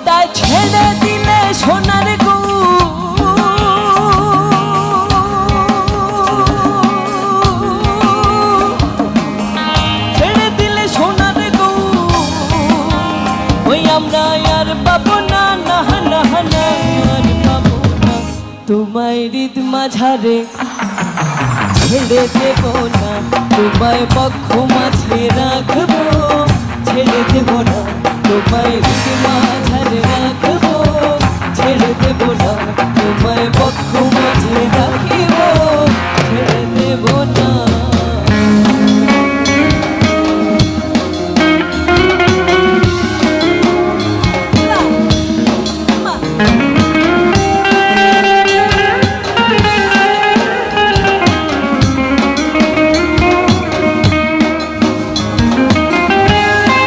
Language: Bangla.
তাই ছেড়ে দিলে সোনার গো ছেড়ে দিলে সোনার গো ওই আমরা আর পাবো না না না না আর পাবো না তোমায় হৃদ মাঝারে ছেড়ে দেব না তোমায় বক্ষ মাঝে রাখবো ছেড়ে দেব না তোমায়